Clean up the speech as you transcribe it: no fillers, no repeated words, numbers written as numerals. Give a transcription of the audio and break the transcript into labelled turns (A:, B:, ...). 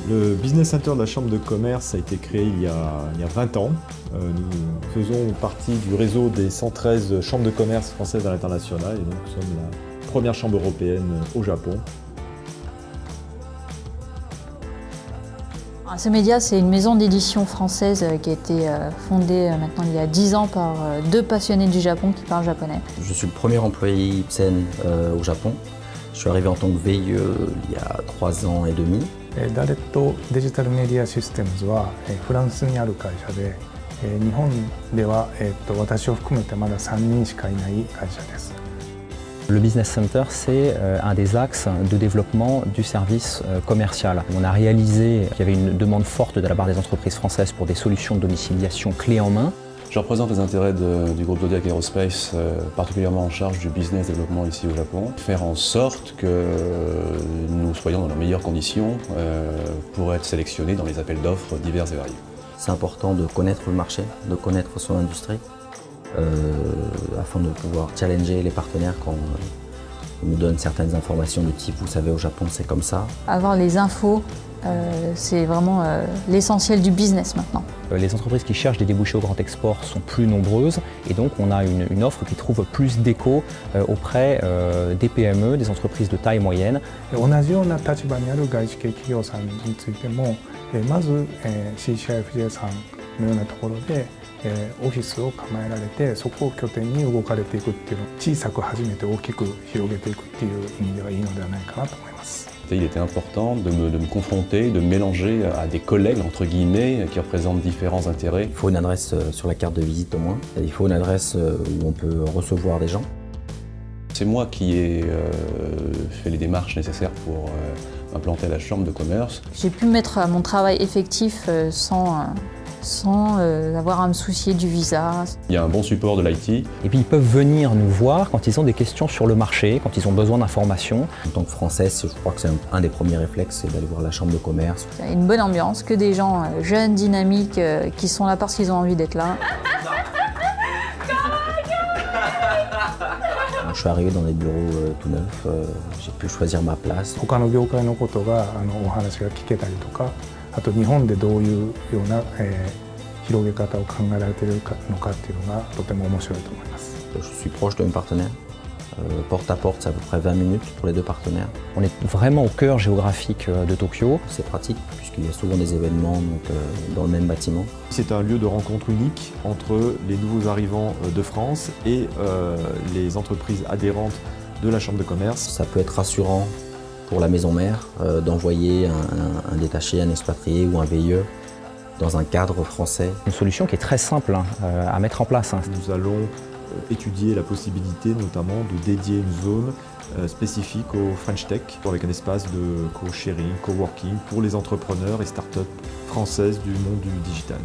A: Le Business Center de la Chambre de commerce a été créé il y a 20 ans. Nous faisons partie du réseau des 113 chambres de commerce françaises à l'international et donc nous sommes la première chambre européenne au Japon.
B: C-Media, c'est une maison d'édition française qui a été fondée maintenant il y a 10 ans par deux passionnés du Japon qui parlent japonais.
C: Je suis le premier employé Ipsen au Japon. Je suis arrivé en tant que VIE il y a 3 ans et demi.
D: Daretto Digital Media Systems はフランスにある会社で、日本では私を含めてまだ3人しかいない会社です。
E: Le Business Center, c'est un des axes de développement du service commercial. On a réalisé qu'il y avait une demande forte de la part des entreprises françaises pour des solutions de domiciliation clés en main.
F: Je représente les intérêts du groupe Zodiac Aerospace, particulièrement en charge du business développement ici au Japon. Faire en sorte que nous soyons dans les meilleures conditions pour être sélectionnés dans les appels d'offres divers et variés.
C: C'est important de connaître le marché, de connaître son industrie, afin de pouvoir challenger les partenaires quand on nous donne certaines informations du type « vous savez au Japon c'est comme ça ».
B: Avoir les infos, c'est vraiment l'essentiel du business maintenant.
E: Les entreprises qui cherchent des débouchés au grand export sont plus nombreuses et donc on a une offre qui trouve plus d'écho auprès des PME, des entreprises de taille moyenne.
D: 同じような立場にある外資系企業さんについても、まず CCIFJ さんのようなところでオフィスを構えられて、そこを拠点に動かれていくっていうのを小さく始めて大きく広げていくっていう意味ではいいのではないかなと思います。
F: Il était important de me confronter, de me mélanger à des collègues, entre guillemets, qui représentent différents intérêts.
C: Il faut une adresse sur la carte de visite au moins. Il faut une adresse où on peut recevoir des gens.
F: C'est moi qui ai fait les démarches nécessaires pour implanter la chambre de commerce.
B: J'ai pu mettre à mon travail effectif sans avoir à me soucier du visa.
F: Il y a un bon support de l'IT.
E: Et puis ils peuvent venir nous voir quand ils ont des questions sur le marché, quand ils ont besoin d'informations.
C: En tant que Français, je crois que c'est un des premiers réflexes, c'est d'aller voir la chambre de commerce.
B: Il y a une bonne ambiance, que des gens jeunes, dynamiques, qui sont là parce qu'ils ont envie d'être là.
C: Je suis arrivé dans des bureaux tout neufs, j'ai pu choisir ma place.
D: 他の業界のことがお話が聞けたりとか、あと日本でどういうような広げ方を考えられているのかっていうのがとても面白いと思います。
C: Je suis proche de mes partenaires. Porte à porte, c'est à peu près 20 minutes pour les deux partenaires.
E: On est vraiment au cœur géographique de Tokyo.
C: C'est pratique puisqu'il y a souvent des événements dans le même bâtiment.
A: C'est un lieu de rencontre unique entre les nouveaux arrivants de France et les entreprises adhérentes de la Chambre de commerce.
C: Ça peut être rassurant pour la maison mère d'envoyer un détaché, un expatrié ou un VIE dans un cadre français.
E: Une solution qui est très simple à mettre en place.
A: Nous allons étudier la possibilité notamment de dédier une zone spécifique au French Tech avec un espace de co-sharing, co-working pour les entrepreneurs et start-up françaises du monde du digital.